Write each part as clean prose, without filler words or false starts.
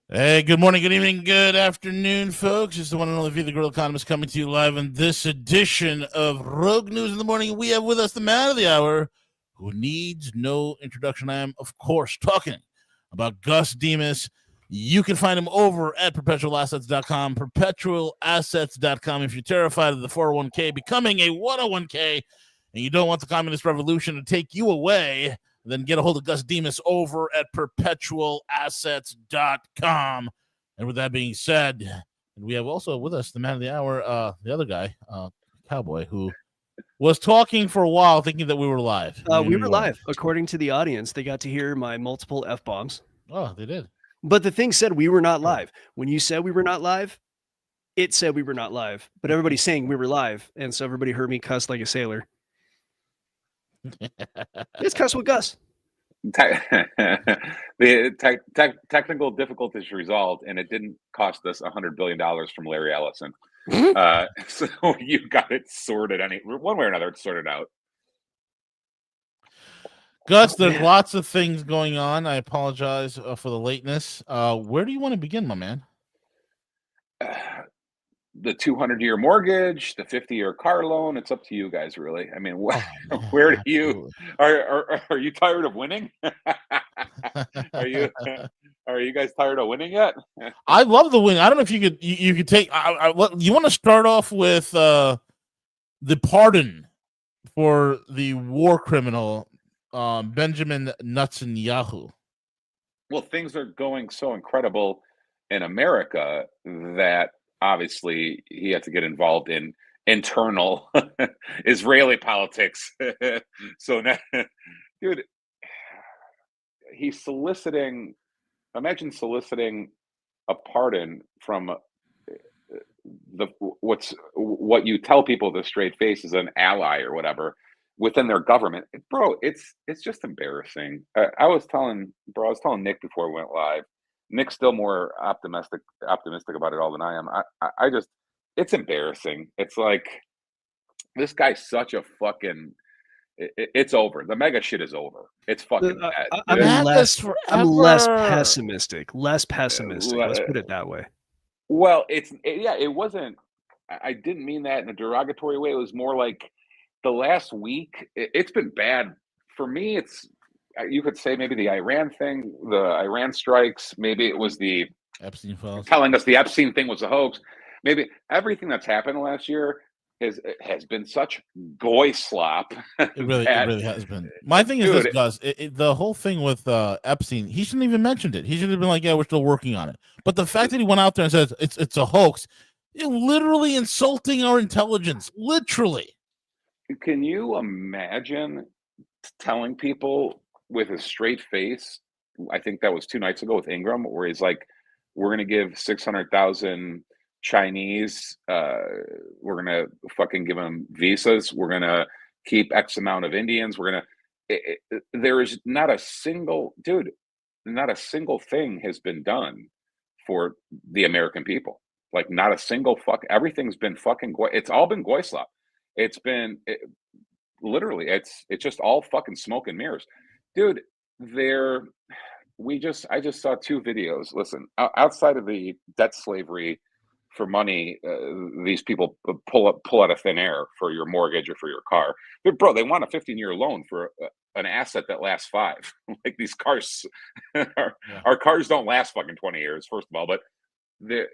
Hey, good morning, good evening, good afternoon, folks. It's the one and only V The Guerrilla economist coming to you live in this edition of Rogue News in the Morning. We have with us the man of the hour who needs no introduction. I am, of course, talking about Gus Demos. You can find him over at perpetualassets.com, perpetualassets.com. If you're terrified of the 401k becoming a 101k and you don't want the communist revolution to take you away, then get a hold of Gus Demos over at perpetualassets.com. And with that being said, we have also with us the man of the hour, the other guy, Cowboy, who was talking for a while thinking that we were live. We were live. According to the audience, they got to hear my multiple F-bombs. Oh, they did. But the thing said we were not live. When you said we were not live, it said we were not live. But everybody's saying we were live. And so everybody heard me cuss like a sailor. It's Cuss with Gus. The technical difficulties resolved, and it didn't cost us $100 billion from Larry Ellison. So you got it sorted. One way or another, it's sorted out. Gus, there's lots of things going on. I apologize for the lateness. Where do you want to begin, my man? The 200-year mortgage, the 50-year car loan. It's up to you guys, really. I mean, where do you are you tired of winning? Are you guys tired of winning yet? I love the win. I don't know if you could take. You want to start off with the pardon for the war criminal Benjamin Netanyahu. Well, things are going so incredible in America that obviously he had to get involved in internal Israeli politics. So now, dude, he's soliciting. Imagine soliciting a pardon from what you tell people with a straight face is an ally or whatever within their government, bro. It's just embarrassing. I was telling Nick before we went live. Nick's still more optimistic about it all than I am. I just, it's embarrassing. It's like, this guy's such a fucking. It's over. The mega shit is over. It's fucking bad. I'm less pessimistic. Let's put it that way. Well, it wasn't. I didn't mean that in a derogatory way. It was more like the last week. It's been bad for me. You could say maybe the Iran thing, the Iran strikes. Maybe it was the Epstein files telling us the Epstein thing was a hoax. Maybe everything that's happened last year has been such goy slop. It really has been. My thing is this, Gus. The whole thing with Epstein, he shouldn't even mentioned it. He should have been like, "Yeah, we're still working on it." But the fact that he went out there and says it's a hoax, literally insulting our intelligence. Literally. Can you imagine telling people with a straight face? I think that was 2 nights ago with Ingram, where he's like, "We're going to give 600,000 Chinese. We're going to fucking give them visas. We're going to keep X amount of Indians. We're going to." There is not a single thing has been done for the American people. Like, not a single everything's been fucking goy. It's all been goy slop. It's been literally, it's just all fucking smoke and mirrors, dude. I just saw 2 videos. Listen, outside of the debt slavery for money, these people pull out of thin air for your mortgage or for your car. But bro, they want a 15-year loan for an asset that lasts 5. Like, these cars, our cars don't last fucking 20 years, first of all. But they're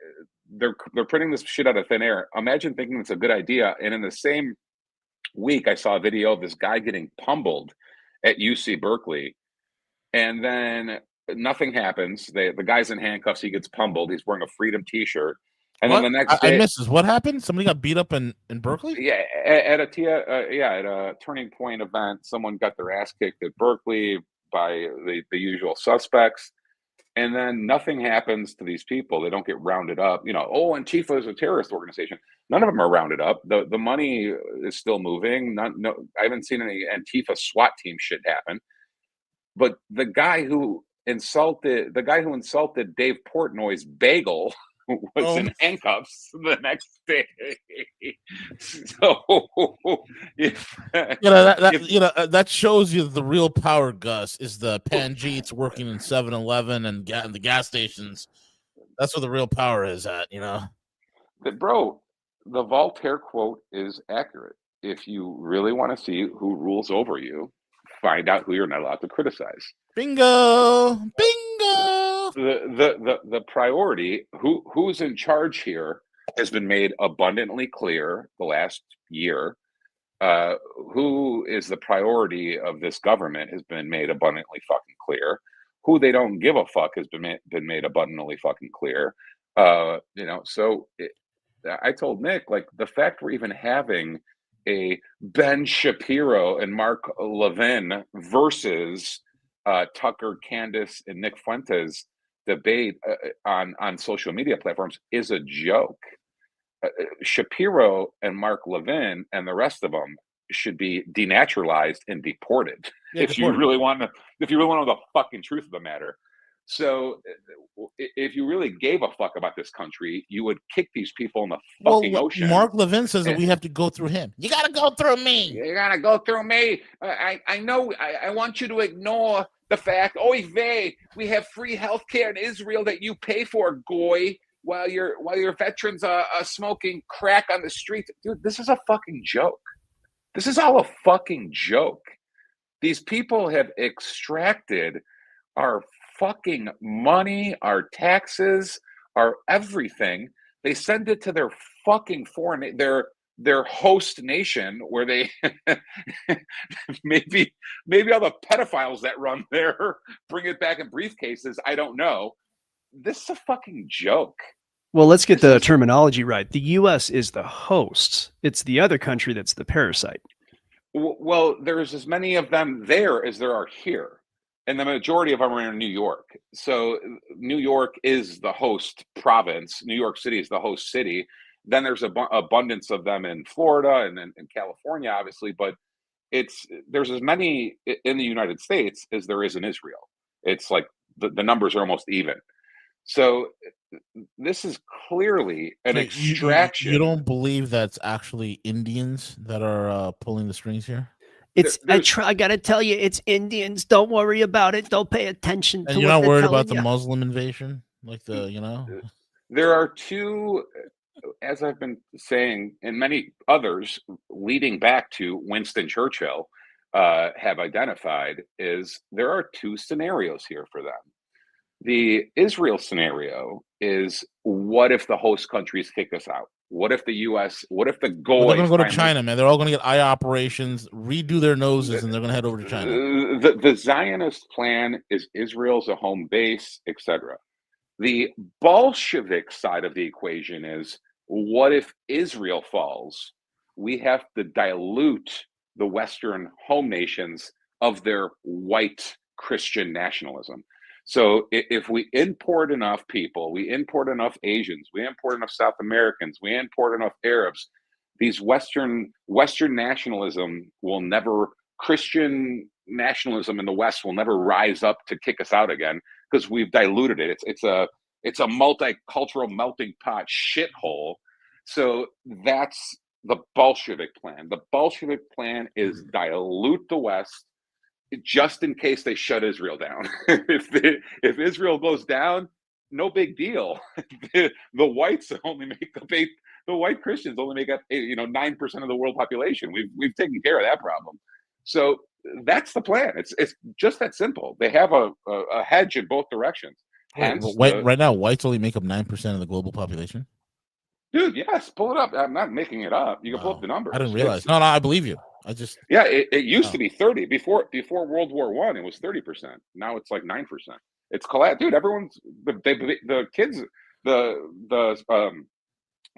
printing this shit out of thin air. Imagine thinking it's a good idea. And in the same week, I saw a video of this guy getting pummeled at UC Berkeley, and then nothing happens. The guy's in handcuffs. He gets pummeled. He's wearing a Freedom T-shirt. And then the next day, I missed this. What happened? Somebody got beat up in Berkeley? Yeah, at a Turning Point event, someone got their ass kicked at Berkeley by the usual suspects. And then nothing happens to these people. They don't get rounded up. Antifa is a terrorist organization. None of them are rounded up. The money is still moving. I haven't seen any Antifa SWAT team shit happen. But the guy who insulted Dave Portnoy's bagel was in handcuffs the next day. So that shows you the real power, Gus, is the Pangeets working in 7-Eleven and the gas stations That's where the real power is at, Bro, the Voltaire quote is accurate. If you really want to see who rules over you, find out who you're not allowed to criticize. Bingo! Bingo! The priority, who's in charge here, has been made abundantly clear the last year. Who is the priority of this government has been made abundantly fucking clear. Who they don't give a fuck has been made abundantly fucking clear. So I told Nick, like, the fact we're even having a Ben Shapiro and Mark Levin versus Tucker, Candace, and Nick Fuentes debate on social media platforms is a joke. Shapiro and Mark Levin and the rest of them should be denaturalized and deported. If you really want to know the fucking truth of the matter. So if you really gave a fuck about this country, you would kick these people in the fucking ocean. Mark Levin says that we have to go through him. You got to go through me. You got to go through me. I know. I want you to ignore the fact, oy vey, we have free healthcare in Israel that you pay for, goy, while your veterans are smoking crack on the streets. Dude, this is a fucking joke. This is all a fucking joke. These people have extracted our fucking money, our taxes, our everything. They send it to their fucking their host nation, where they maybe all the pedophiles that run there bring it back in briefcases. I don't know. This is a fucking joke. Well, let's get the terminology right. The U.S. is the host. It's the other country that's the parasite. Well, there's as many of them there as there are here. And the majority of them are in New York. So New York is the host province. New York City is the host city. Then there's abundance of them in Florida and in California, obviously. But there's as many in the United States as there is in Israel. It's like the numbers are almost even. So this is clearly an extraction. You don't believe that's actually Indians that are pulling the strings here? I gotta tell you, it's Indians. Don't worry about it. Don't pay attention. And you're not worried about the Muslim invasion, There are two, as I've been saying, and many others leading back to Winston Churchill have identified, is there are two scenarios here for them. The Israel scenario is, what if the host countries kick us out? What if the U.S., what if the goy... They're going to go to China, man. They're all going to get eye operations, redo their noses, and they're going to head over to China. The Zionist plan is Israel's a home base, etc. The Bolshevik side of the equation is, what if Israel falls? We have to dilute the Western home nations of their white Christian nationalism. So if we import enough people, we import enough Asians, we import enough South Americans, we import enough Arabs, these Western nationalism will never, Christian nationalism in the West will never rise up to kick us out again, because we've diluted it. It's a multicultural melting pot shithole. So that's the Bolshevik plan. The Bolshevik plan is dilute the West, just in case they shut Israel down. If Israel goes down, no big deal. The whites only make up the white Christians only make up 9% of the world population. We've taken care of that problem. So that's the plan. It's just that simple. They have a hedge in both directions. Right now, whites only make up 9% of the global population. Dude, yes, pull it up. I'm not making it up. You can pull up the numbers. I didn't realize. No, I believe you. It used to be 30 before World War I. It was 30%. Now it's like 9%. It's collapsed, dude. Everyone's the kids, the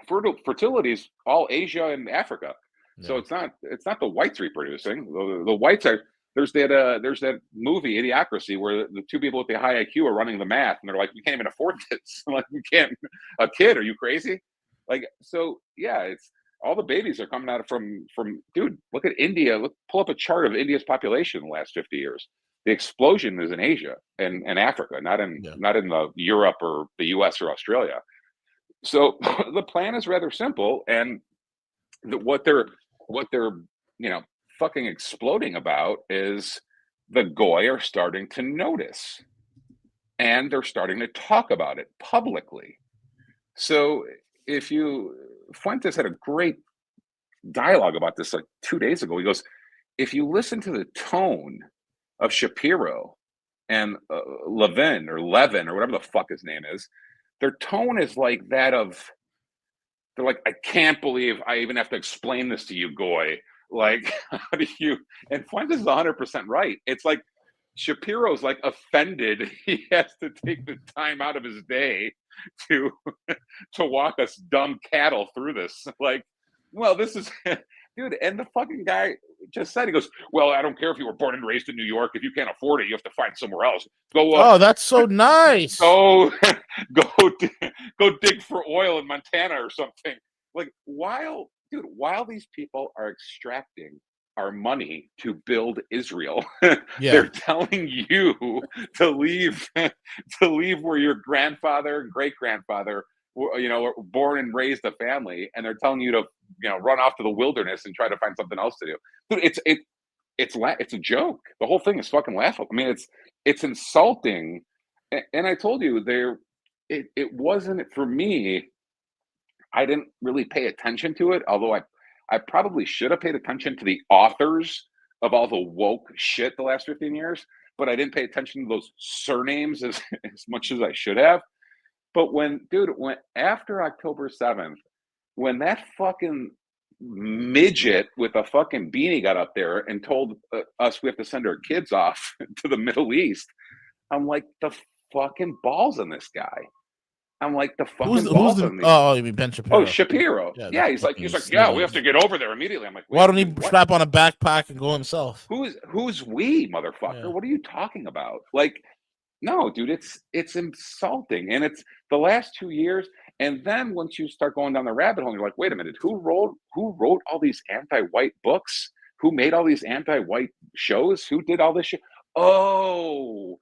fertility's all Asia and Africa. Yeah. So it's not the whites reproducing. The whites are. There's that movie Idiocracy where the two people with the high IQ are running the math, and they're like, we can't even afford this. Like, we can't. A kid? Are you crazy? Like, so yeah, it's. All the babies are coming out from dude, look at India. Pull up a chart of India's population in the last 50 years. The explosion is in Asia and Africa, not in the Europe or the US or Australia. So the plan is rather simple, and what they're fucking exploding about is the goy are starting to notice, and they're starting to talk about it publicly. So if you Fuentes had a great dialogue about this like 2 days ago. He goes, if you listen to the tone of Shapiro and Levin or whatever the fuck his name is, their tone is like that of, they're like, I can't believe I even have to explain this to you, Goy. Like, how do you? And Fuentes is 100% right. It's like Shapiro's like offended. He has to take the time out of his day to walk us dumb cattle through this. Like, well, this is, dude. And the fucking guy just said, he goes, well, I don't care if you were born and raised in New York. If you can't afford it, you have to find somewhere else. Go. Oh, that's so nice. Go dig for oil in Montana or something. Like, while these people are extracting our money to build Israel, they're telling you to leave where your grandfather and great grandfather, were born and raised a family, and they're telling you to, run off to the wilderness and try to find something else to do. Dude, it's a joke. The whole thing is fucking laughable. I mean, it's insulting. And I told you it wasn't for me. I didn't really pay attention to it, although I probably should have paid attention to the authors of all the woke shit the last 15 years, but I didn't pay attention to those surnames as much as I should have. But when after October 7th, when that fucking midget with a fucking beanie got up there and told us we have to send our kids off to the Middle East, I'm like, the fucking balls on this guy. I'm like, the fucking balls on these. Oh, you mean Ben Shapiro? Oh, Shapiro. Yeah, he's like, yeah, we have to get over there immediately. I'm like, why don't he strap on a backpack and go himself? Who's we, motherfucker? Yeah. What are you talking about? Like, no, dude, it's insulting. And it's the last 2 years. And then once you start going down the rabbit hole, you're like, wait a minute, who wrote all these anti-white books? Who made all these anti-white shows? Who did all this shit? Oh,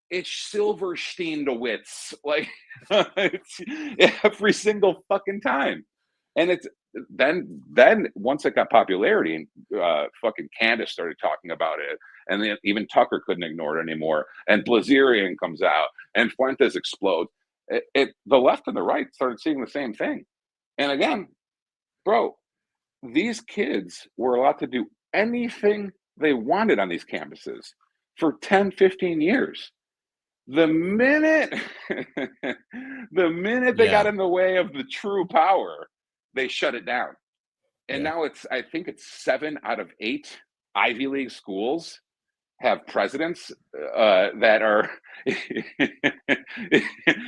it's Silverstein-Dewitz. Like, it's every single fucking time. And it's then once it got popularity and fucking Candace started talking about it, and then even Tucker couldn't ignore it anymore, and Blazerian comes out and Fuentes explodes. The left and the right started seeing the same thing. And again, bro, these kids were allowed to do anything they wanted on these campuses for 10, 15 years. The minute they got in the way of the true power, they shut it down. And now I think it's 7 out of 8 Ivy League schools have presidents that are,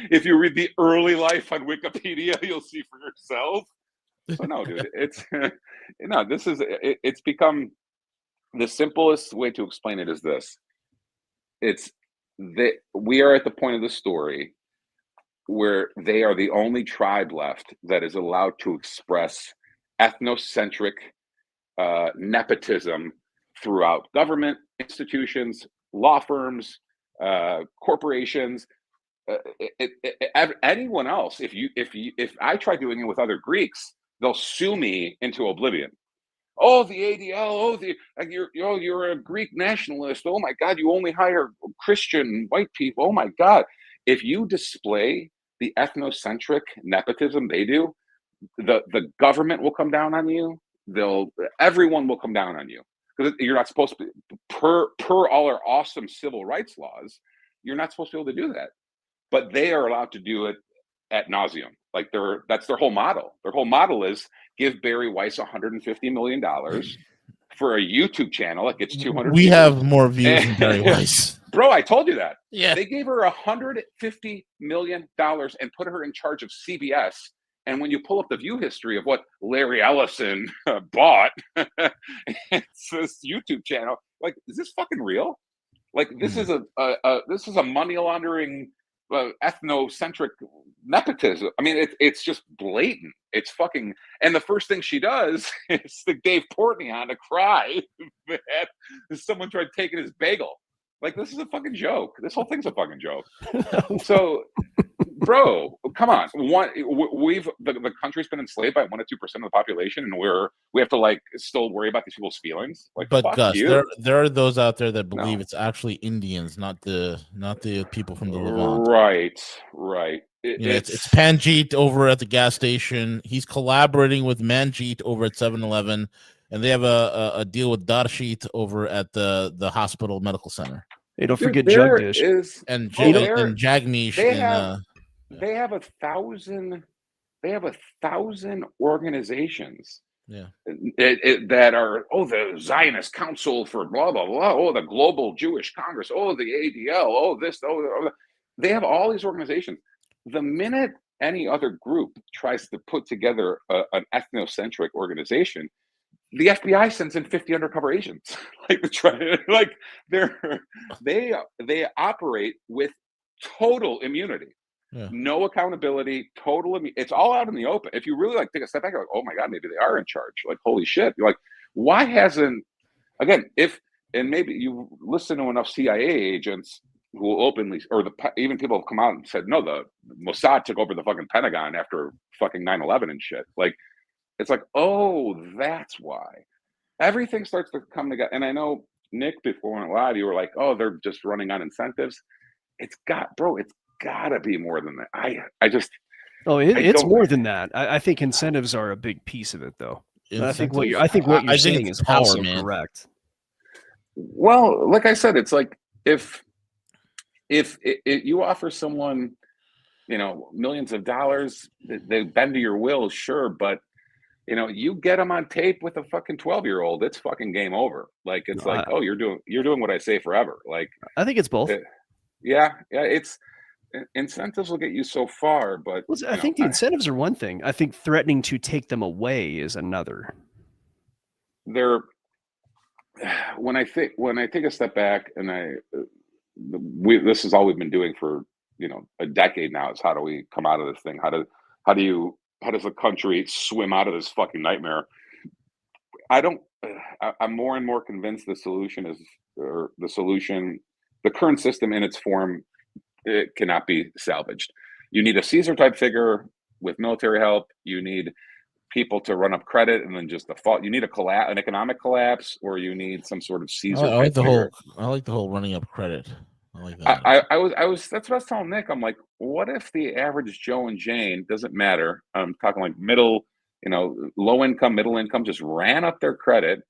if you read the early life on Wikipedia, you'll see for yourself. So no, dude, it's become, the simplest way to explain it is this. We are at the point of the story where they are the only tribe left that is allowed to express ethnocentric nepotism throughout government institutions, law firms, corporations. Anyone else, if I try doing it with other Greeks, they'll sue me into oblivion. Oh, the ADL. Oh, you're a Greek nationalist. Oh my God, you only hire Christian white people. Oh my God, if you display the ethnocentric nepotism they do, the government will come down on you. Everyone will come down on you, because you're not supposed to, per all our awesome civil rights laws, you're not supposed to be able to do that. But they are allowed to do it ad nauseum. Like that's their whole model. Their whole model is give Barry Weiss $150 million for a YouTube channel that gets 200. We have more views than Barry Weiss. Bro, I told you that. Yeah. They gave her $150 million and put her in charge of CBS. And when you pull up the view history of what Larry Ellison bought, it's this YouTube channel. Like, is this fucking real? Like, this is a money laundering, ethnocentric nepotism. I mean, it's just blatant. It's fucking. And the first thing she does is stick Dave Portnoy on to cry that someone tried taking his bagel. Like, this is a fucking joke. This whole thing's a fucking joke. So, bro, come on. The country's been enslaved by 1 to 2% of the population, and we have to like still worry about these people's feelings. Like, but fuck Gus, you. there are those out there that believe it's actually Indians, not the people from the Levant. Right. It's Panjit over at the gas station. He's collaborating with Manjit over at 7-Eleven, and they have a deal with Darshit over at the hospital medical center. Hey, don't forget there Jagdish. is And and Jagmeesh. they have 1,000. They have 1,000 organizations. Yeah. That are the Zionist Council for blah blah blah. The Global Jewish Congress. The ADL. This. They have all these organizations. The minute any other group tries to put together an ethnocentric organization, the FBI sends in 50 undercover agents. They operate with total immunity. Yeah. No accountability, it's all out in the open. If you really take a step back, you're like, oh my God, maybe they are in charge. Like, holy shit. You're like, why hasn't, again, and maybe you listen to enough CIA agents who will openly, or even people have come out and said, no, the Mossad took over the fucking Pentagon after fucking 9/11 and shit. Like, it's like, oh, that's why. Everything starts to come together. And I know, Nick, before we went live, you were like, oh, they're just running on incentives. It's gotta be more than that. It's more than that. I think incentives are a big piece of it, though. I think what you're saying is power, also man. correct. Well, like I said, it's like if you offer someone, millions of dollars, they bend to your will, sure, but you get them on tape with a fucking 12-year-old, it's fucking game over. Like, it's you're doing what I say forever. Like, I think it's both. It's incentives will get you so far, but I think the incentives are one thing. I think threatening to take them away is another. When I take a step back, and this is all we've been doing for a decade now, is how do we come out of this thing? How does the country swim out of this fucking nightmare? I'm more and more convinced the current system in its form, it cannot be salvaged. You need a Caesar type figure with military help. You need people to run up credit and then just default. You need an economic collapse, or you need some sort of Caesar. I like the whole running up credit. I like that. That's what I was telling Nick. I'm like, what if the average Joe and Jane, doesn't matter, I'm talking like middle, low income, middle income, just ran up their credit.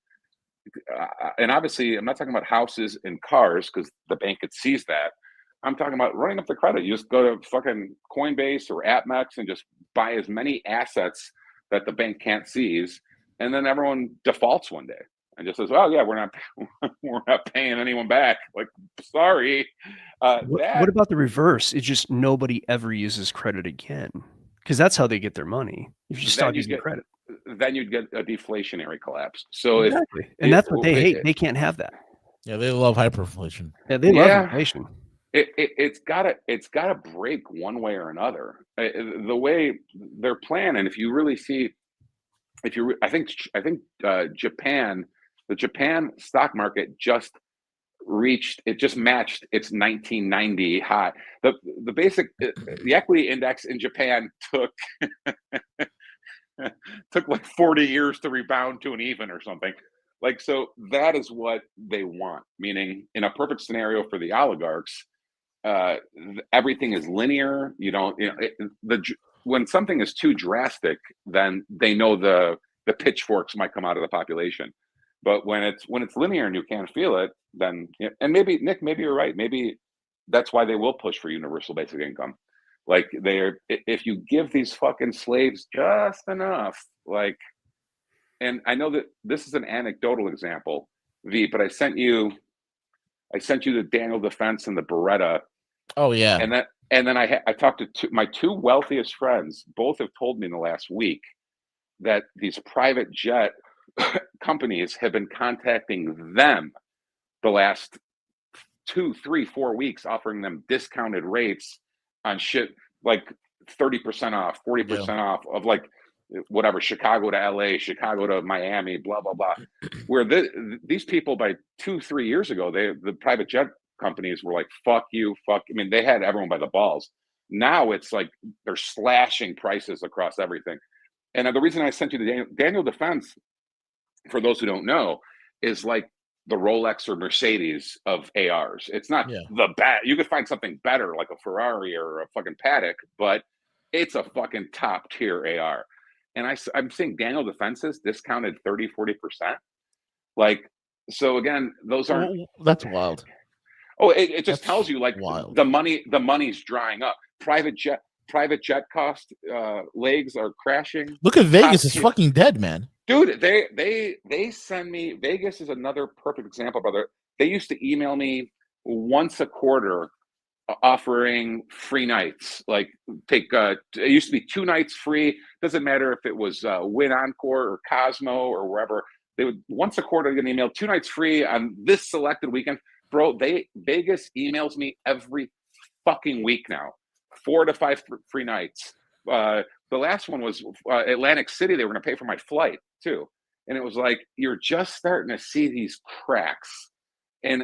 And obviously, I'm not talking about houses and cars, because the bank could seize that. I'm talking about running up the credit. You just go to fucking Coinbase or AppMex and just buy as many assets that the bank can't seize, and then everyone defaults one day and just says, "Oh yeah, we're not paying anyone back." Like, sorry. What about the reverse? It's just nobody ever uses credit again, because that's how they get their money. If you stop using credit, then you'd get a deflationary collapse. So exactly, that's what they hate. They can't have that. Yeah, they love hyperinflation. Yeah, they love inflation. It's gotta break one way or another. The way they're planning, if you really see, I think Japan, the Japan stock market just matched its 1990 high. The equity index in Japan took like 40 years to rebound to an even or something. Like, so that is what they want. Meaning, in a perfect scenario for the oligarchs, everything is linear. When something is too drastic, then they know the pitchforks might come out of the population. But when it's linear and you can't feel it, then, and maybe Nick, maybe you're right. Maybe that's why they will push for universal basic income. Like, if you give these fucking slaves just enough, like, and I know that this is an anecdotal example, V, but I sent you the Daniel Defense and the Beretta. Oh yeah. And then I talked to my two wealthiest friends. Both have told me in the last week that these private jet companies have been contacting them the last 2, 3, 4 weeks, offering them discounted rates on shit, like 30% off, 40% off of like whatever, Chicago to LA, Chicago to Miami, blah blah blah. Where these people, by 2-3 years ago, the private jet companies were like, fuck you, fuck. I mean, they had everyone by the balls. Now it's like they're slashing prices across everything. And the reason I sent you the Daniel Defense, for those who don't know, is like the Rolex or Mercedes of ARs. It's not Yeah. the bad. You could find something better like a Ferrari or a fucking Patek, but it's a fucking top tier AR. And I'm seeing Daniel Defenses discounted 30-40%. Like, so again, those aren't. That's wild. Oh, it just That's tells you like wild. the money's drying up. Private jet cost legs are crashing. Look at Vegas, it's fucking dead, man. Dude, they send me. Vegas is another perfect example, brother. They used to email me once a quarter offering free nights. Like take it used to be 2 nights free. Doesn't matter if it was Win Encore or Cosmo or wherever. They would once a quarter get an email, 2 nights free on this selected weekend. Bro, Vegas emails me every fucking week now. 4 to 5 free nights. The last one was Atlantic City. They were going to pay for my flight too. And it was like, you're just starting to see these cracks. And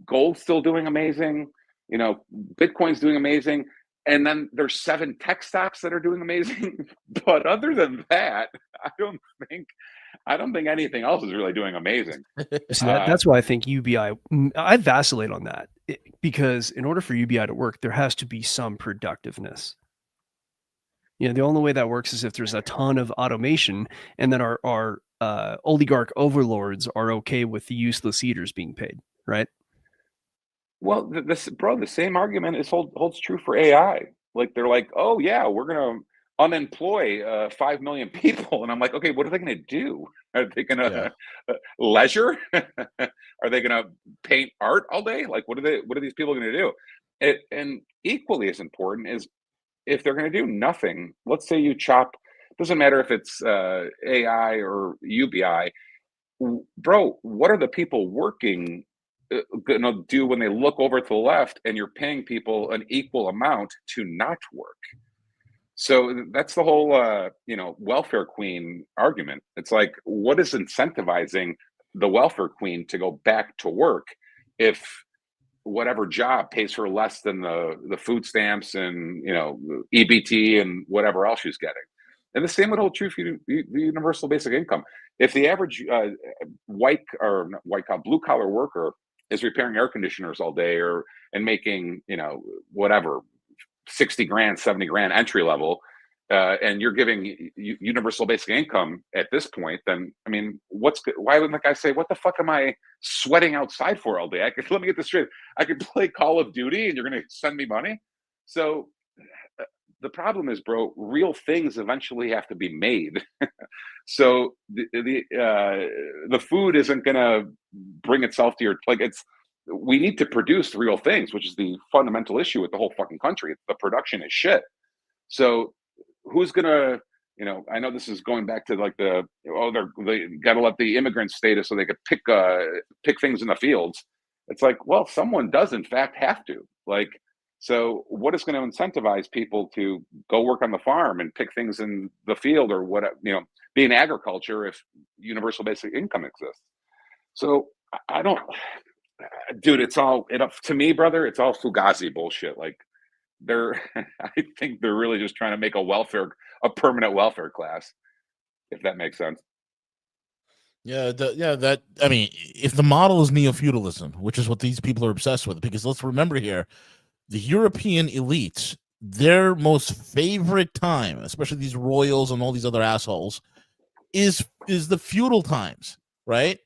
gold's still doing amazing. You know, Bitcoin's doing amazing. And then there's 7 tech stocks that are doing amazing. But other than that, I don't think anything else is really doing amazing. So that's why I think UBI, I vacillate on that because in order for UBI to work, there has to be some productiveness. You know, the only way that works is if there's a ton of automation and then our oligarch overlords are okay with the useless eaters being paid, right? Well, the same argument holds true for AI. Like they're like, oh yeah, we're gonna unemploy 5 million people, and I'm like, okay, what are they gonna do? Are they gonna leisure? Are they gonna paint art all day? Like, what are these people gonna do? And equally as important is if they're gonna do nothing. Let's say you chop. Doesn't matter if it's AI or UBI, bro. What are the people working gonna do when they look over to the left and you're paying people an equal amount to not work? So that's the whole welfare queen argument. It's like, what is incentivizing the welfare queen to go back to work if whatever job pays her less than the food stamps and EBT and whatever else she's getting? And the same would hold true for the universal basic income. If the average blue collar worker is repairing air conditioners all day and making whatever 60 grand, 70 grand entry level, and you're giving universal basic income at this point, then I mean, why wouldn't the guy say, what the fuck am I sweating outside for all day? Let me get this straight. I could play Call of Duty and you're going to send me money. So the problem is, bro, real things eventually have to be made. So the food isn't going to bring itself to your, like, we need to produce real things, which is the fundamental issue with the whole fucking country. The production is shit. So who's gonna, I know this is going back to like they gotta let the immigrant status so they could pick things in the fields. It's like, well, someone does in fact have to. Like, so what is going to incentivize people to go work on the farm and pick things in the field or what, be in agriculture if universal basic income exists? So I don't. Dude, to me, brother, it's all Fugazi bullshit. Like I think they're really just trying to make a permanent welfare class, if that makes sense. If the model is neo-feudalism, which is what these people are obsessed with, because let's remember here, the European elites, their most favorite time, especially these royals and all these other assholes, is the feudal times, right?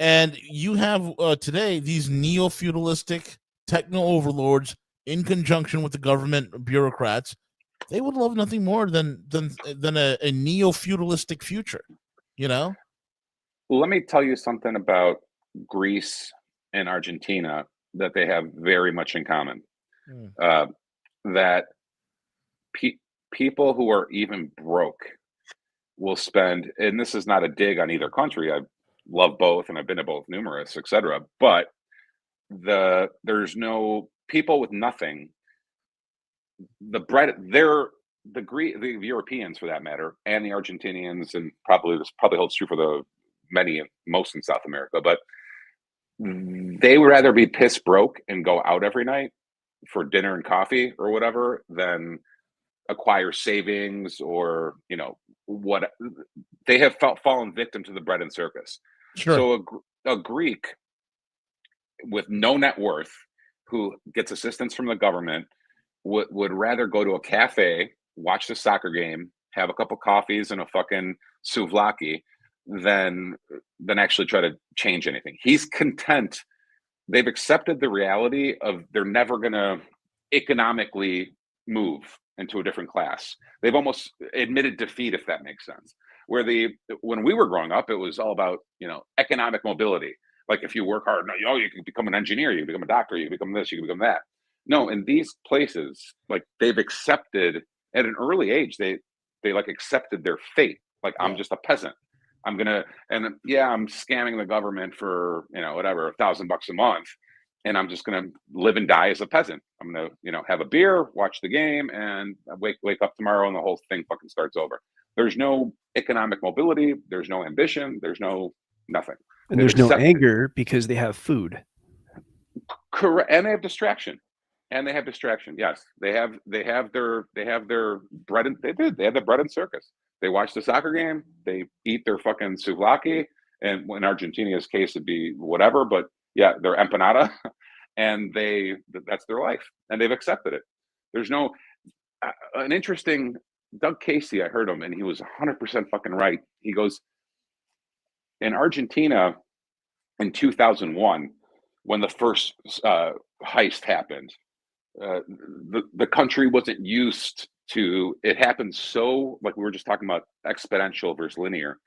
And you have today these neo-feudalistic techno overlords in conjunction with the government bureaucrats. They would love nothing more than a neo-feudalistic future, Well, let me tell you something about Greece and Argentina that they have very much in common. That people who are even broke will spend, and this is not a dig on either country. I love both, and I've been to both numerous, etc. But there's no people with nothing. The Europeans, for that matter, and the Argentinians, and this probably holds true for most in South America, but they would rather be piss broke and go out every night for dinner and coffee or whatever than acquire savings or what they have fallen victim to the bread and circus. Sure. So a Greek with no net worth who gets assistance from the government would rather go to a cafe, watch the soccer game, have a couple coffees and a fucking souvlaki than actually try to change anything. He's content. They've accepted the reality of they're never going to economically move into a different class. They've almost admitted defeat, if that makes sense. Where when we were growing up, it was all about, economic mobility. Like if you work hard, you can become an engineer, you can become a doctor, you can become this, you can become that. No, in these places, like they've accepted at an early age, they like accepted their fate. Like I'm just a peasant. I'm scamming the government for whatever $1,000 a month, and I'm just gonna live and die as a peasant. I'm gonna have a beer, watch the game, and wake up tomorrow, and the whole thing fucking starts over. There's no economic mobility. There's no ambition. There's no nothing. And there's no anger because they have food. Correct, and they have distraction. Yes, they have their bread and they have the bread and circus. They watch the soccer game. They eat their fucking souvlaki, and in Argentina's case, it'd be whatever. But yeah, their empanada, and that's their life, and they've accepted it. There's no an interesting Doug Casey. I heard him, and he was 100% fucking right. He goes, in Argentina in 2001, when the first heist happened. The country wasn't used to it. Happened so, like we were just talking about, exponential versus linear.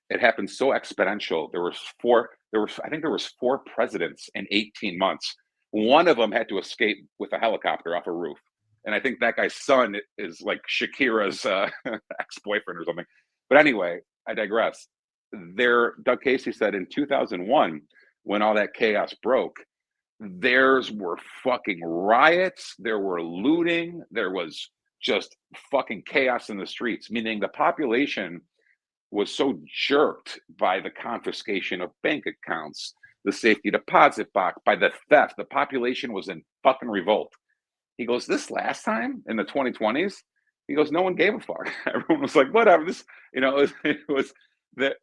It happened so exponential. I think there was 4 presidents in 18 months. One of them had to escape with a helicopter off a roof, and I think that guy's son is like Shakira's ex-boyfriend or something. But anyway, I digress. Doug Casey said in 2001, when all that chaos broke, theirs were fucking riots, there were looting, there was just fucking chaos in the streets, meaning the population was so jerked by the confiscation of bank accounts, the safety deposit box, by the theft. The population was in fucking revolt. He goes, this last time in the 2020s, he goes, no one gave a fuck. Everyone was like, whatever. This, it was the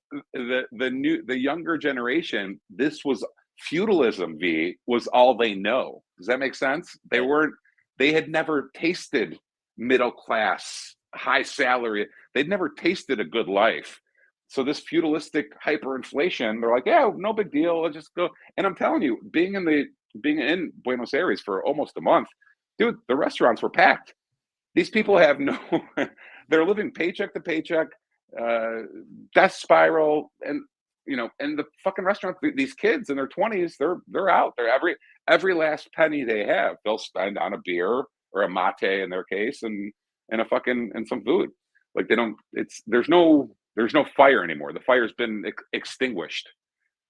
younger generation. This was feudalism. Was all they know. Does that make sense? They had never tasted middle class, high salary. They'd never tasted a good life. So this feudalistic hyperinflation, they're like, yeah, no big deal. Let's just go. And I'm telling you, being in Buenos Aires for almost a month, dude, the restaurants were packed. These people have they're living paycheck to paycheck, death spiral, and and the fucking restaurant. These kids in their 20s, they're out there. Every last penny they have, they'll spend on a beer or a mate in their case, and some food. Like they don't. There's no fire anymore. The fire's been extinguished.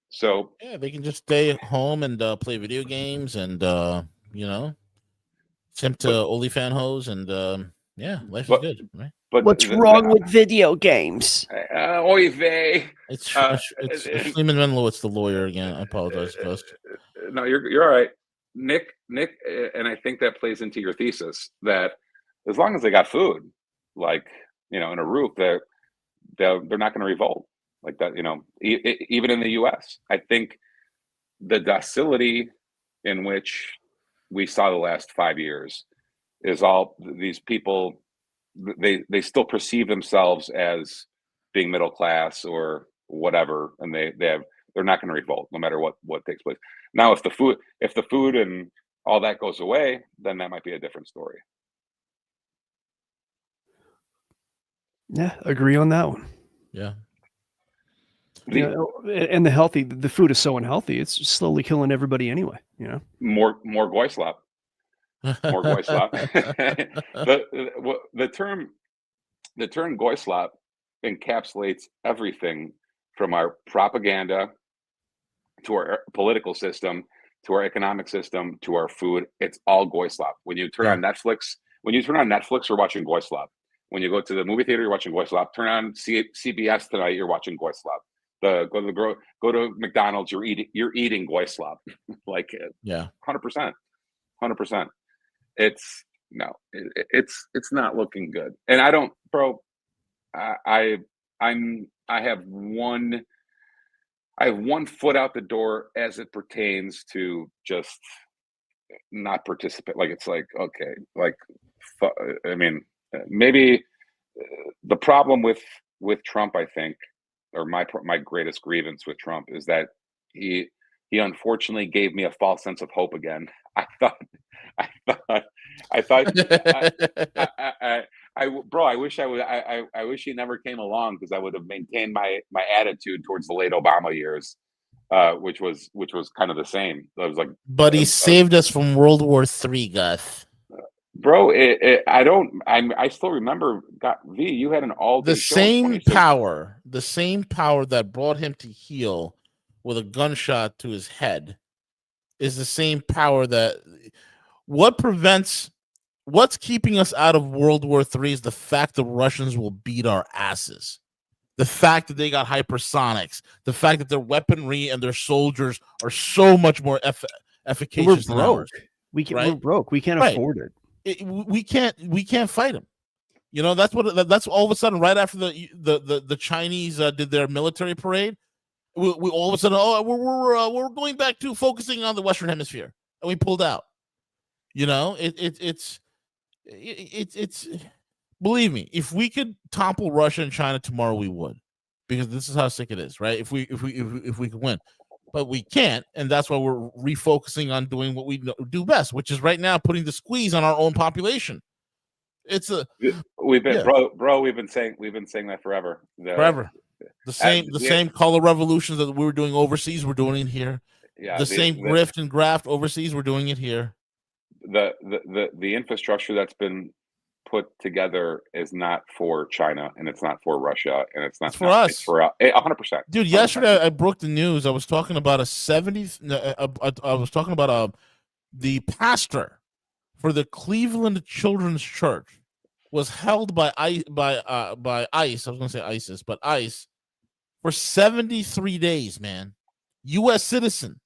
So yeah, they can just stay home and play video games and simp to OnlyFans hoes, and life is good, right? But what's wrong with video games? Oy vey. It's Freeman Menlowitz, the lawyer again. I apologize, Gus. No, you're all right, Nick, and I think that plays into your thesis that as long as they got food, like in a roof, they're not going to revolt like that. Even in the U.S., I think the docility in which we saw the last 5 years is all these people. They still perceive themselves as being middle class or whatever, and they're not going to revolt no matter what takes place. Now, if the food and all that goes away, then that might be a different story. Yeah, agree on that one. Yeah. And the food is so unhealthy, it's slowly killing everybody anyway. More goislop. More goislop. the term goislop encapsulates everything from our propaganda to our political system to our economic system to our food. It's all goislop. When you turn on Netflix, you're watching goislop. When you go to the movie theater, you're watching goislop. Turn on CBS tonight, you're watching goislop. Go to McDonald's, you're eating goislop. Like 100%. It's not looking good. And I don't, bro. I have one I have one foot out the door as it pertains to just not participate. Like, it's like, okay, like, I mean, maybe the problem with Trump, I think, or my greatest grievance with Trump is that he unfortunately gave me a false sense of hope again. I thought, bro, I wish I wish he never came along, because I would have maintained my attitude towards the late Obama years, which was kind of the same. I was like, but he saved us from World War III, Gus. Bro, I still remember. V, you had an all-day show. The same power that brought him to heel with a gunshot to his head is the same power that what's keeping us out of World War III is the fact the Russians will beat our asses. The fact that they got hypersonics, the fact that their weaponry and their soldiers are so much more efficacious than ours. We're broke. We can't afford it. We can't fight them. You know, that's all of a sudden, right after the Chinese did their military parade, we all of a sudden, we're going back to focusing on the Western Hemisphere, and we pulled out. You know, it's believe me, if we could topple Russia and China tomorrow, we would, because this is how sick it is, right? If we could win. But we can't, and that's why we're refocusing on doing what we do best, which is right now putting the squeeze on our own population. We've been saying that forever. The same color revolutions that we were doing overseas, we're doing it here. Yeah, the same grift and graft overseas, we're doing it here. The infrastructure that's been put together is not for China, and it's not for Russia, and it's not for us. It's for 100%. Dude, 100%. Yesterday I broke the news. I was talking about the pastor for the Cleveland Children's Church was held by ICE. I was going to say ISIS, but ICE for 73 days, man. U.S. citizen.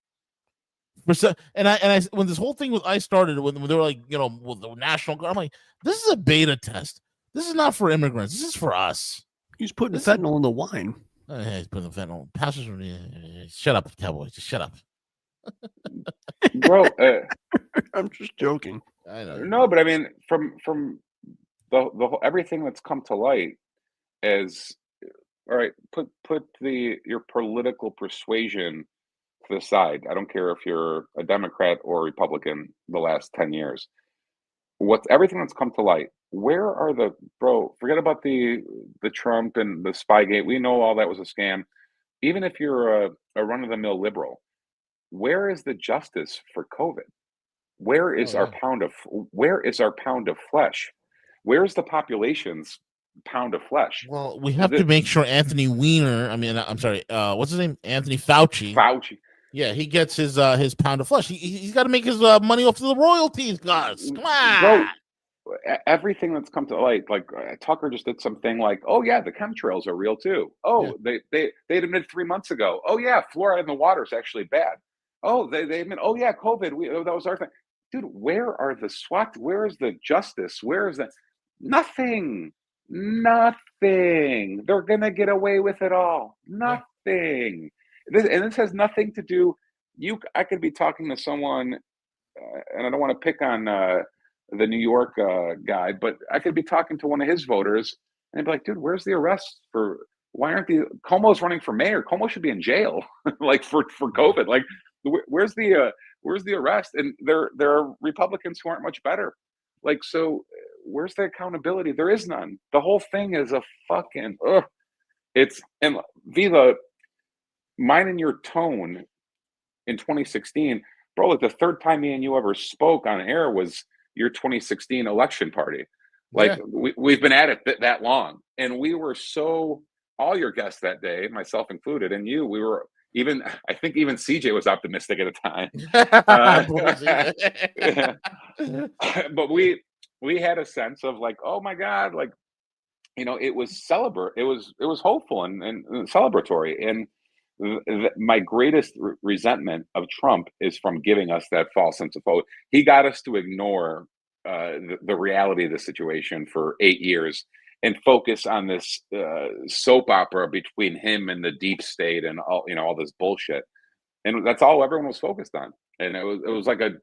And I when this whole thing with ICE started, when they were like, you know, with the National Guard, I'm like, this is a beta test. This is not for immigrants. This is for us. He's putting fentanyl in the wine. He's putting the fentanyl. Pastors, shut up, cowboy. Just shut up. Bro, I'm just joking. I know. No, but I mean, from the whole, everything that's come to light is, all right, put your political persuasion to the side. I don't care if you're a Democrat or a Republican the last 10 years. Everything that's come to light, where are forget about the Trump and the Spygate. We know all that was a scam. Even if you're a run-of-the-mill liberal, where is the justice for COVID? Where is our pound of flesh? Where's the population's pound of flesh? Well, we have to make sure Anthony Weiner, what's his name? Anthony Fauci. Yeah, he gets his pound of flesh. He's got to make his money off of the royalties, guys. Come on. Bro, everything that's come to light, like Tucker just did something like, oh yeah, the chemtrails are real too. Oh, yeah. They admitted 3 months ago. Oh yeah, fluoride in the water is actually bad. Oh, they admit, oh yeah, COVID, that was our thing. Dude, where are the SWAT? Where is the justice? Where is that? Nothing. They're gonna get away with it all. Nothing. This has nothing to do. I could be talking to someone, and I don't want to pick on the New York guy, but I could be talking to one of his voters, and I'd be like, dude, where's the arrest for? Why aren't Cuomo's running for mayor? Cuomo should be in jail, like for COVID. Like, where's the arrest? And there are Republicans who aren't much better. Like, so where's the accountability? There is none. The whole thing is a fucking and Viva. Mine and your tone in 2016, bro, like the third time me and you ever spoke on air was your 2016 election party. Like, we've been at it that long, and we were all your guests that day, myself included, and you, we were I think even CJ was optimistic at the time. But we had a sense of like, oh my God, like, you know, it was it was hopeful and celebratory. And my greatest resentment of Trump is from giving us that false sense of hope. He got us to ignore the reality of the situation for 8 years, and focus on this soap opera between him and the deep state and all this bullshit. And that's all everyone was focused on. And it was like a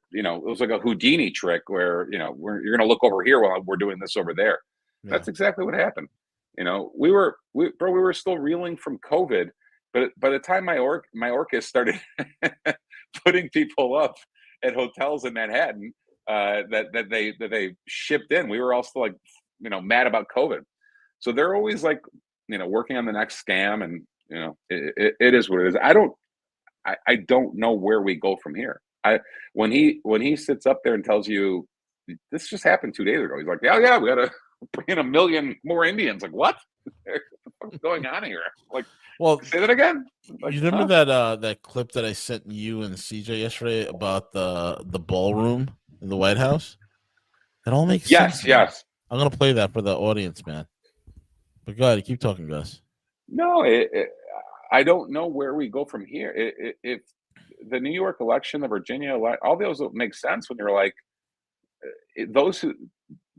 Houdini trick where, you're going to look over here while we're doing this over there. Yeah. That's exactly what happened. We were still reeling from COVID, but by the time my orcas started putting people up at hotels in Manhattan that they shipped in, we were all still like, mad about COVID. So they're always like, working on the next scam, and it is what it is. I don't know where we go from here. When he sits up there and tells you this just happened 2 days ago, he's like, yeah, we got to bring in 1 million more Indians. Like, what? What the fuck's going on here? Like, well, say that again. Like, you remember that clip that I sent you and CJ yesterday about the ballroom in the White House? It all makes sense. Yes. I'm gonna play that for the audience, man. But go ahead, keep talking, Gus. No, I don't know where we go from here. If the New York election, the Virginia, all those make sense when you're like, those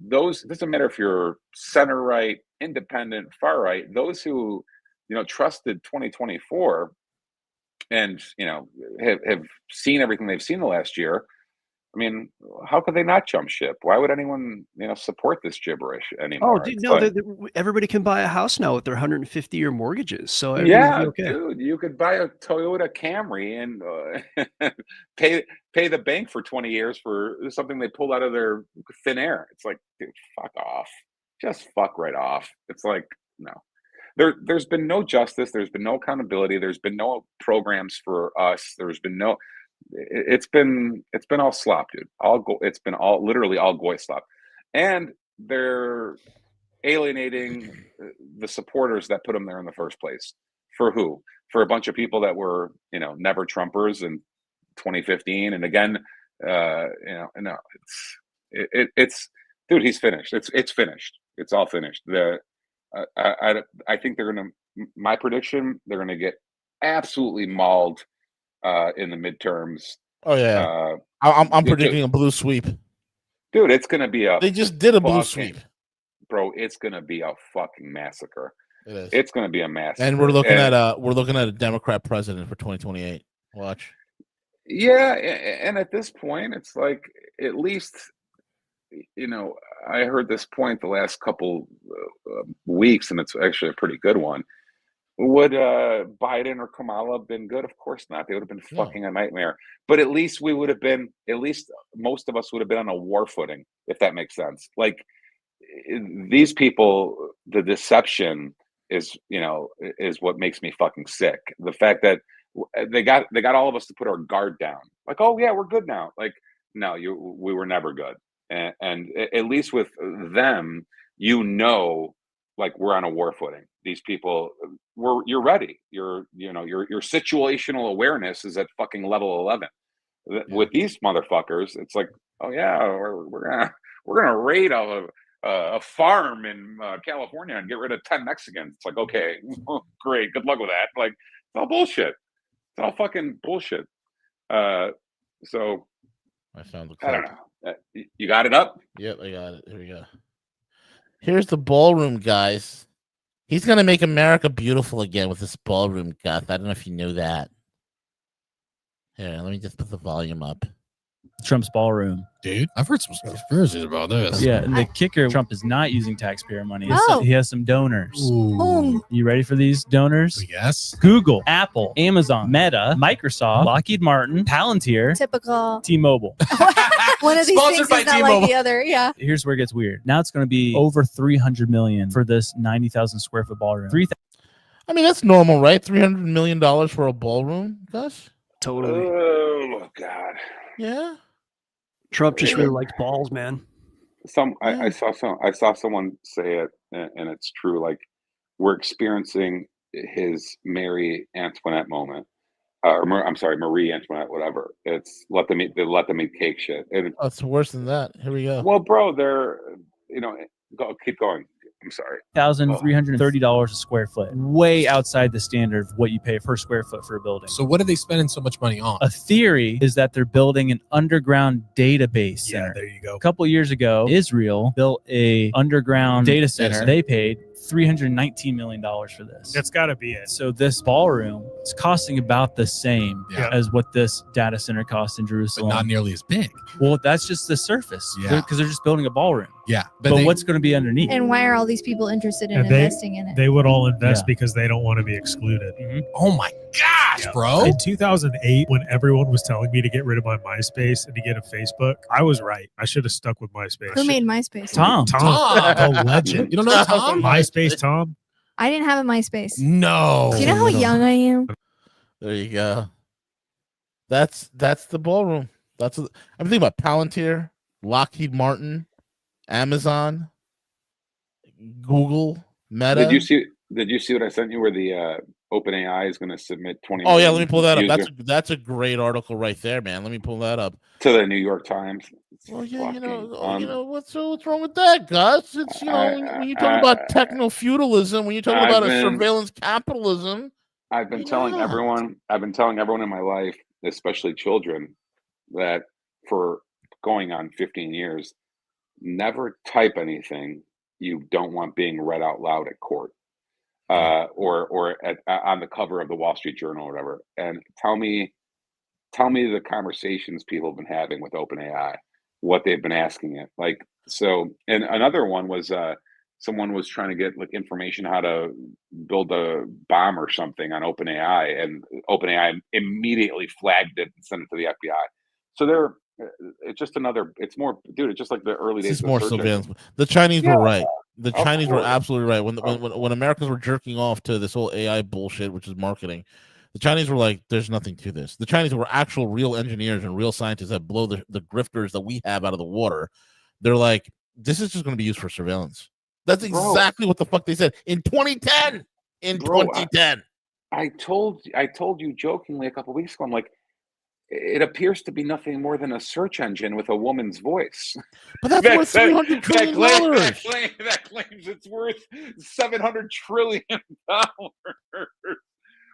doesn't matter if you're center right, independent, far right. Those who trusted 2024 and have seen everything they've seen the last year. I mean, how could they not jump ship? Why would anyone, support this gibberish anymore? Oh, dude, no, everybody can buy a house now with their 150-year mortgages. So yeah, okay. Dude, you could buy a Toyota Camry and pay the bank for 20 years for something they pulled out of their thin air. It's like, dude, fuck off. Just fuck right off. It's like, no. There's been no justice. There's been no accountability. There's been no programs for us. There's been no. It's been all slop, dude. It's been literally all goy slop, and they're alienating the supporters that put them there in the first place. For who? For a bunch of people that were never Trumpers in 2015, and again, no, it's dude, he's finished. It's finished. It's all finished. I think they're gonna. My prediction: they're gonna get absolutely mauled. In the midterms. Oh yeah, I'm predicting a blue sweep. Dude, it's gonna be They just did a blue sweep, bro. It's gonna be a fucking massacre. It is. It's gonna be a massacre. And we're looking at a Democrat president for 2028. Watch. Yeah, and at this point, it's like at least I heard this point the last couple weeks, and it's actually a pretty good one. Would Biden or Kamala have been good? Of course not. They would have been fucking a nightmare. But at least most of us would have been on a war footing, if that makes sense. Like these people, the deception is what makes me fucking sick. The fact that they got all of us to put our guard down. Like, oh yeah, we're good now. Like, no, we were never good. And at least with them, like we're on a war footing. These people, you're ready. Your situational awareness is at fucking level 11. Yeah. With these motherfuckers, it's like, oh yeah, we're gonna raid a farm in California and get rid of 10 Mexicans. It's like, okay, great, good luck with that. Like, it's all bullshit. It's all fucking bullshit. So I found the clip. I don't know. You got it up? Yep, I got it. Here we go. Here's the ballroom, guys. He's going to make America beautiful again with this ballroom, Gus. I don't know if you know that. Here, let me just put the volume up. Trump's ballroom. Dude, I've heard some conspiracies about this. Yeah, and the kicker, Trump is not using taxpayer money. Oh. He has some donors. Ooh. You ready for these donors? Yes. Google, Apple, Amazon, Meta, Microsoft, Lockheed Martin, Palantir, Typical. T-Mobile. One of these Sponsored things by is not T-Mobile. like the other. Yeah. Here's where it gets weird. Now it's going to be over $300 million for this 90,000 square foot ballroom. I mean, that's normal, right? $300 million for a ballroom, Gus? Totally. Oh God. Yeah. Trump just really likes balls, man. I saw someone say it, and it's true. Like, we're experiencing his Marie Antoinette moment. I'm sorry, Marie Antoinette, whatever. It's let them eat cake shit. It's worse than that. Here we go. Well, bro, they're keep going. I'm sorry. $1,330 a square foot, way outside the standard of what you pay per square foot for a building. So what are they spending so much money on? A theory is that they're building an underground database center. Yeah, there you go. A couple years ago, Israel built a underground data center. They paid $319 million for this. That's got to be it. So this ballroom is costing about the same as what this data center cost in Jerusalem. But not nearly as big. Well, that's just the surface. Yeah. Because they're just building a ballroom. Yeah. But what's going to be underneath? And why are all these people interested in And investing in it? They would all invest because they don't want to be excluded. Oh my gosh, bro. In 2008, when everyone was telling me to get rid of my MySpace and to get a Facebook, I was right. I should have stuck with MySpace. Who made MySpace? Tom. The legend. You don't know Tom? MySpace Tom? I didn't have a MySpace. No. Do you know how young I am? There you go. That's the ballroom. I'm thinking about Palantir, Lockheed Martin, Amazon, Google, Meta. Did you see what I sent you where the OpenAI is going to submit 20 Oh yeah, let me pull that up. user- That's a great article right there, man. Let me pull that up. to the New York Times. It's Well, yeah, fucking what's wrong with that, Gus? It's when you talk about techno feudalism, when you talk about a surveillance capitalism. I've been telling everyone in my life, especially children, that for going on 15 years, never type anything you don't want being read out loud at court, or on the cover of the Wall Street Journal or whatever. And tell me the conversations people have been having with OpenAI, what they've been asking it. Like, so, and another one was someone was trying to get like information how to build a bomb or something on OpenAI, and OpenAI immediately flagged it and sent it to the FBI. So it's just it's more, dude, it's just like the early days. It's more surveillance. The Chinese were right. The Chinese were absolutely right. When Americans were jerking off to this whole AI bullshit, which is marketing, the Chinese were like, there's nothing to this. The Chinese were actual real engineers and real scientists that blow the grifters that we have out of the water. They're like, this is just going to be used for surveillance. That's exactly what the fuck they said in 2010. In 2010. I told you jokingly a couple weeks ago, I'm like, it appears to be nothing more than a search engine with a woman's voice. But that's worth $300 trillion. That claims it's worth $700 trillion.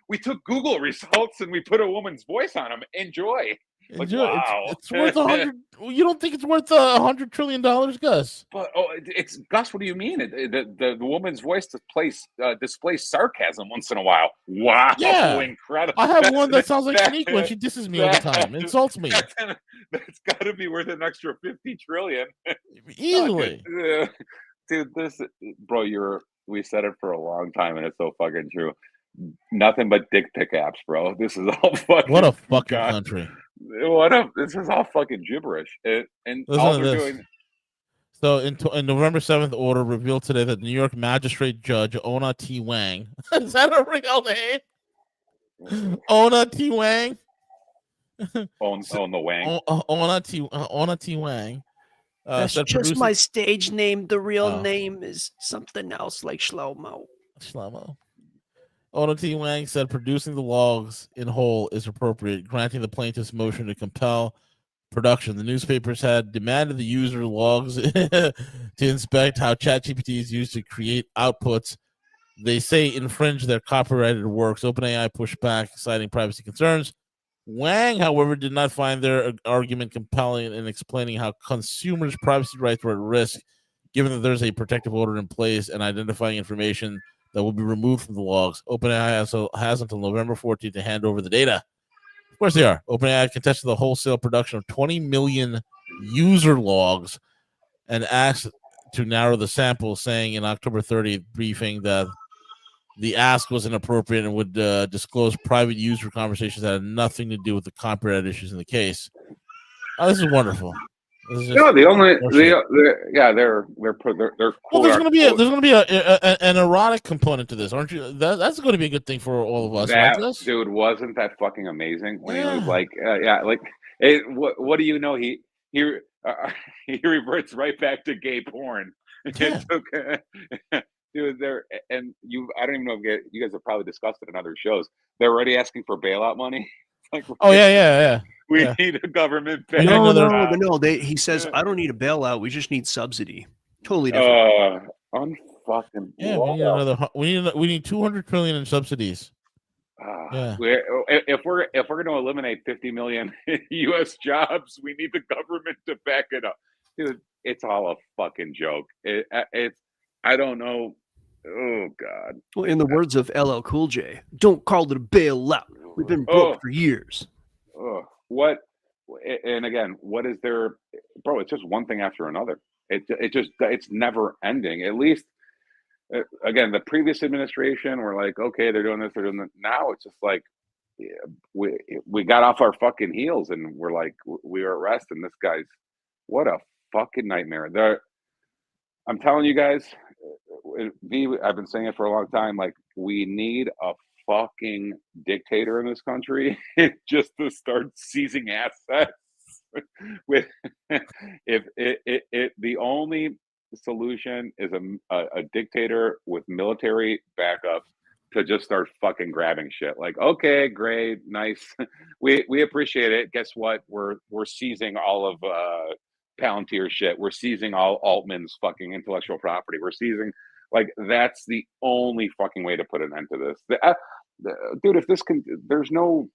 We took Google results and we put a woman's voice on them. Enjoy. Like, wow. It's worth 100. You don't think it's worth $100 trillion, Gus? But it's Gus. What do you mean? The woman's voice displays sarcasm once in a while. Wow, yeah. Incredible! I have one that sounds like Shanique when she disses me all the time, insults me. That's got to be worth an extra $50 trillion easily, dude. We said it for a long time, and it's so fucking true. Nothing but dick pic apps, bro. This is all fucking. What a fucking country. This is all fucking gibberish. And listen all they're doing. So in November 7th order revealed today that New York Magistrate Judge Ona T. Wang, is that a real name? Ona T. Wang? On the Wang. Ona T. Wang. That's just my stage name. The real name is something else, like Shlomo. Ona T. Wang said producing the logs in whole is appropriate, granting the plaintiff's motion to compel production. The newspapers had demanded the user logs to inspect how ChatGPT is used to create outputs they say infringe their copyrighted works. OpenAI pushed back, citing privacy concerns. Wang, however, did not find their argument compelling in explaining how consumers' privacy rights were at risk, given that there's a protective order in place and identifying information that will be removed from the logs. OpenAI has until November 14th to hand over the data. Of course they are. OpenAI contested the wholesale production of 20 million user logs and asked to narrow the sample, saying in October 30th briefing that the ask was inappropriate and would disclose private user conversations that had nothing to do with the copyright issues in the case. Oh, this is wonderful. No, they're well, there's going to be an erotic component to this, aren't you? That's going to be a good thing for all of us. That, right, dude, wasn't that fucking amazing when he was like, what do you know? He reverts right back to gay porn. Yeah. Dude, I don't even know if you guys have probably discussed it in other shows. They're already asking for bailout money. Like, oh yeah. We need a government bailout. No. He says, I don't need a bailout. We just need subsidy. Totally different. fucking we need 200 trillion in subsidies. Yeah. If we're going to eliminate 50 million U.S. jobs, we need the government to back it up, dude. It's all a fucking joke. I don't know. Oh God. Well, in the words of LL Cool J, don't call it a bailout. We've been broke for years. What? And again, what is there, bro? It's just one thing after another. It's never ending. At least, again, the previous administration were like, okay, they're doing this, they're doing that. Now it's just like, we got off our fucking heels and we're like, we are arresting this guy's. What a fucking nightmare. I'm telling you guys, I've been saying it for a long time. Like, we need a fucking dictator in this country just to start seizing assets. With if the only solution is a dictator with military backup to just start fucking grabbing shit. Like, okay, great, nice, we appreciate it. Guess what? We're seizing all of Palantir's shit. We're seizing all Altman's fucking intellectual property. We're seizing, like, that's the only fucking way to put an end to this. Dude, if this can, there's no,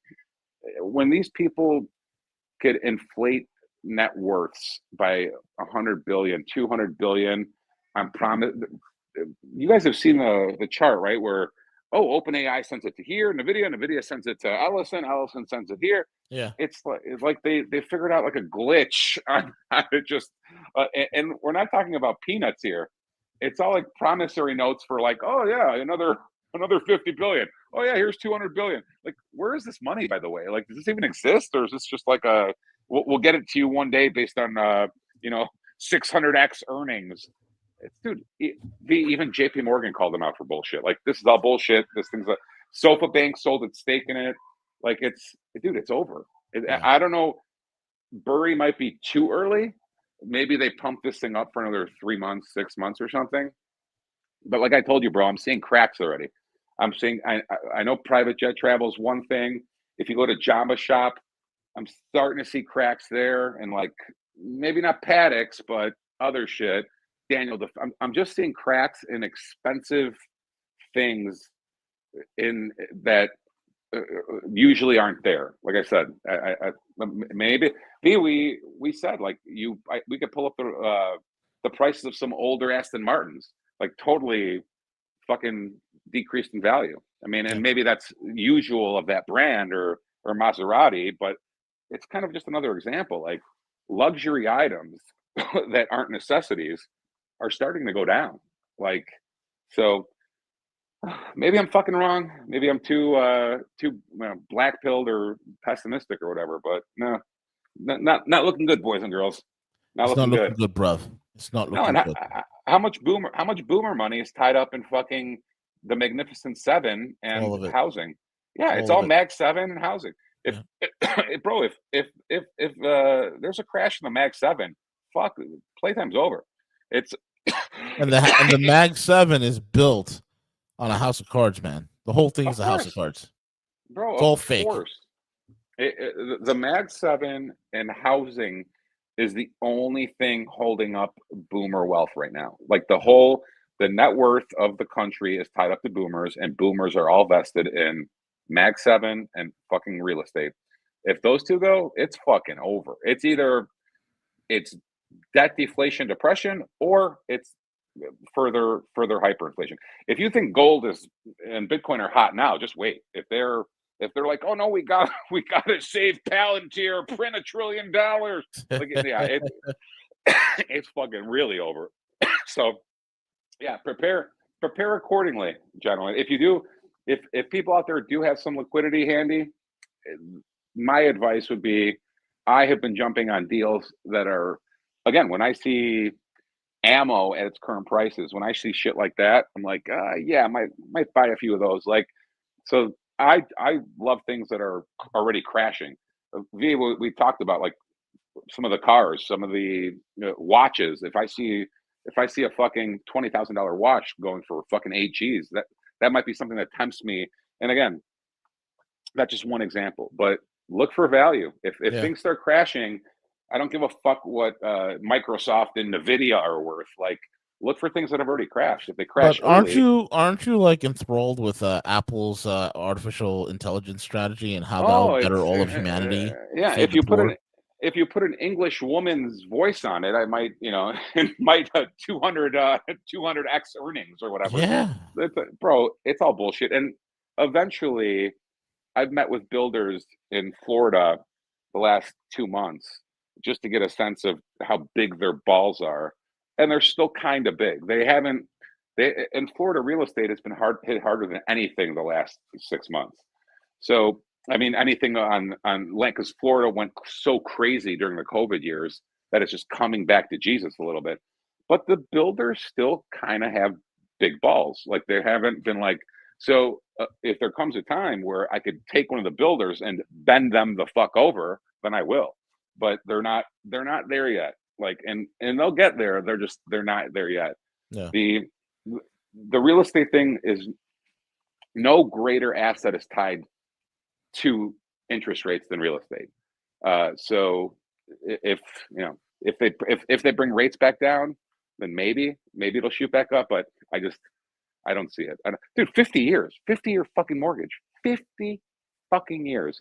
when these people could inflate net worths by 100 billion, 200 billion, I'm promise. You guys have seen the chart, right? Where, OpenAI sends it to here, NVIDIA sends it to Ellison sends it here. Yeah, it's like they figured out like a glitch on how to just, and we're not talking about peanuts here. It's all like promissory notes for like, oh yeah, another 50 billion. Oh yeah, here's 200 billion. Like, where is this money, by the way? Like, does this even exist, or is this just like we'll get it to you one day based on 600x earnings? Dude, even JP Morgan called them out for bullshit. Like, this is all bullshit. This thing's a Sofa Bank sold its stake in it. Like, it's over. I don't know. Burry might be too early. Maybe they pump this thing up for another 3 months, 6 months or something. But like I told you, bro, I'm seeing cracks already. I'm seeing, I know private jet travel is one thing. If you go to Jamba Shop, I'm starting to see cracks there, and like, maybe not paddocks, but other shit. Daniel, I'm just seeing cracks in expensive things in that usually aren't there. Like I said, maybe we said, like, we could pull up the prices of some older Aston Martins, like, totally fucking decreased in value. I mean, and maybe that's usual of that brand or Maserati, but it's kind of just another example. Like, luxury items that aren't necessities are starting to go down. Like, so maybe I'm fucking wrong. Maybe I'm too black pilled or pessimistic or whatever. But no, not looking good, boys and girls. Not looking good, bruv. It's not looking good. How much boomer money is tied up in fucking the Magnificent Seven and housing? Yeah, it's all Mag 7 and housing. If there's a crash in the Mag 7, fuck, playtime's over. It's and the Mag 7 is built on a house of cards, man. The whole thing is a house of cards, bro. It's all fake. The Mag 7 and housing is the only thing holding up boomer wealth right now. Like, the net worth of the country is tied up to boomers, and boomers are all vested in Mag 7 and fucking real estate. If those two go, it's fucking over. It's either debt deflation, depression, or it's further hyperinflation. If you think gold and Bitcoin are hot now, just wait. If they're like, oh no, we got to save Palantir, print $1 trillion. Like, yeah, it's fucking really over. So yeah, prepare accordingly, gentlemen. If people out there do have some liquidity handy, my advice would be, I have been jumping on deals that are, again, when I see ammo at its current prices, when I see shit like that, I'm like, yeah, I might buy a few of those. Like, so I love things that are already crashing. We talked about, like, some of the cars, some of the watches. If I see a fucking $20,000 watch going for fucking 8 G's, that might be something that tempts me. And again, that's just one example, but look for value. If things start crashing, I don't give a fuck what Microsoft and NVIDIA are worth. Like, Look for things that have already crashed. If they crash, But aren't you like enthralled with Apple's artificial intelligence strategy and how that'll better all of humanity? Yeah, feed if you put an English woman's voice on it, I might, it might 200x earnings or whatever. Yeah. Bro, it's all bullshit. And eventually, I've met with builders in Florida the last 2 months just to get a sense of how big their balls are, and they're still kind of big. In Florida, real estate has been hit harder than anything the last 6 months. So, I mean, anything on land, because Florida went so crazy during the COVID years that it's just coming back to Jesus a little bit. But the builders still kind of have big balls. Like, they haven't been like, so if there comes a time where I could take one of the builders and bend them the fuck over, then I will. But they're not there yet. Like, and they'll get there. They're not there yet. Yeah. The real estate thing is no greater asset is tied to interest rates than real estate. So if they bring rates back down, then maybe it'll shoot back up. But I don't see it. Dude, 50 year fucking mortgage, 50 fucking years.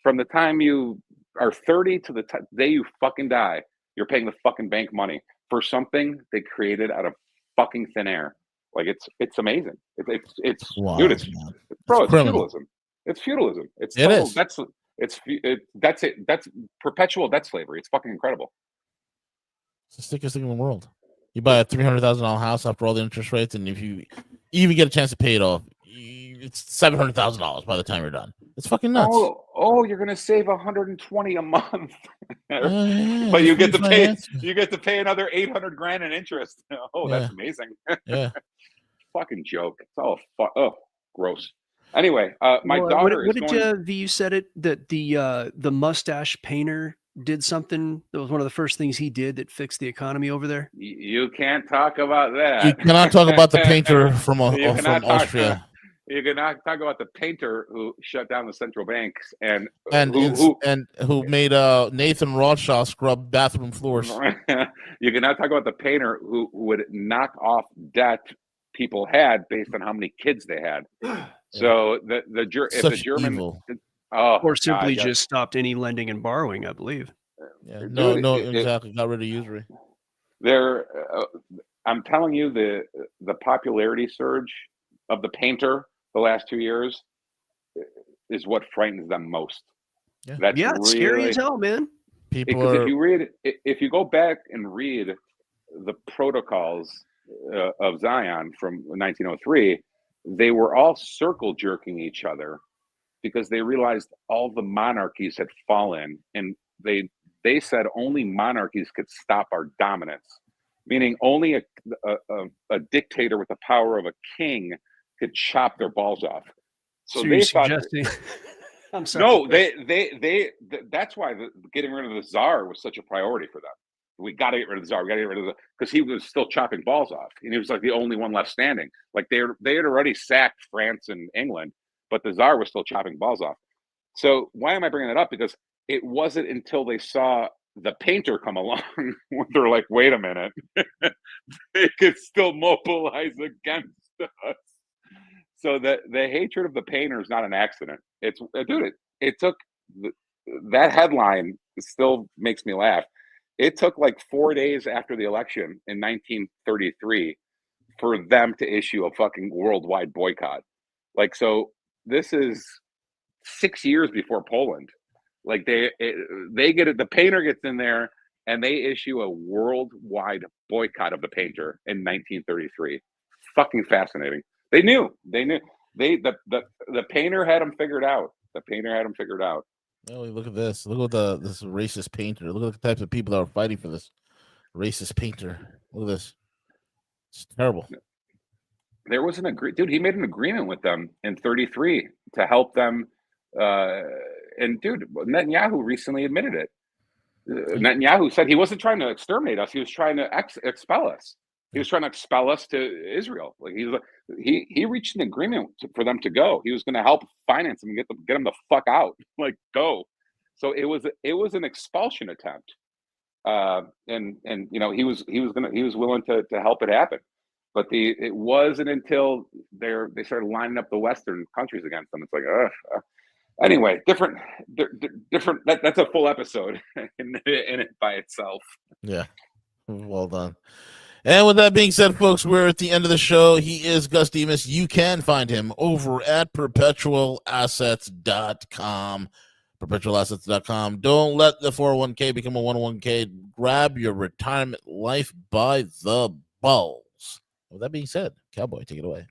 From the time you are 30 to the day you fucking die, you're paying the fucking bank money for something they created out of fucking thin air. Like, it's amazing. It's Wild, dude, it's man. bro, it's criminal. feudalism. It's feudalism. It's It is. That's it. That's perpetual debt slavery. It's fucking incredible. It's the sickest thing in the world. You buy a $300,000 house after all the interest rates, and if you even get a chance to pay it off, it's $700,000 by the time you're done. It's fucking nuts. Oh, you're gonna save $120 a month, Yeah, but you get to pay. refinance. You get to pay another $800,000 in interest. Oh, Yeah. that's amazing. Yeah. Fucking joke. It's all gross. Anyway, my Well, daughter what is did going. you said it that the mustache painter did something that was one of the first things he did that fixed the economy over there? You can't talk about that. You cannot talk about the painter from You cannot talk- Austria. You cannot talk about the painter who shut down the central banks and who made Nathan Rothschild scrub bathroom floors. You cannot talk about the painter who would knock off debt people had based on how many kids they had. So if the German evil. Or simply just stopped any lending and borrowing, I believe. Yeah. Dude, Exactly. Got rid of usury. I'm telling you, the popularity surge of the painter the last 2 years is what frightens them most. Yeah. That's It's scary as hell, man. Because if you go back and read the protocols of Zion from 1903, they were all circle jerking each other because they realized all the monarchies had fallen, and they said only monarchies could stop our dominance, meaning only a dictator with the power of a king could chop their balls off. So you're they thought. suggesting? I'm sorry. No, that's why getting rid of the Tsar was such a priority for them. We got to get rid of the Tsar. We got to get rid of because he was still chopping balls off, and he was like the only one left standing. Like they had already sacked France and England, but the Tsar was still chopping balls off. So why am I bringing that up? Because it wasn't until they saw the painter come along when they're like, wait a minute, they could still mobilize against us. So the hatred of the painter is not an accident. It took that headline still makes me laugh. It took like 4 days after the election in 1933 for them to issue a fucking worldwide boycott. Like, so this is 6 years before Poland. Like they get it. The painter gets in there and they issue a worldwide boycott of the painter in 1933. Fucking fascinating. They knew. The painter had them figured out. Oh, look at this. Look at this racist painter. Look at the types of people that are fighting for this racist painter. Look at this. It's terrible. There was dude, he made an agreement with them in 33 to help them. And dude, Netanyahu recently admitted it. Netanyahu said he wasn't trying to exterminate us. He was trying to expel us. He was trying to expel us to Israel. Like he reached an agreement for them to go. He was going to help finance them and get them the fuck out. Like, go. So it was an expulsion attempt. and you know, he was willing to help it happen. But it wasn't until they started lining up the Western countries against them. It's like, anyway, different. That's a full episode in it by itself. Yeah, well done. And with that being said, folks, we're at the end of the show. He is Gus Demos. You can find him over at perpetualassets.com. Perpetualassets.com. Don't let the 401k become a 101k. Grab your retirement life by the balls. With that being said, Cowboy, take it away.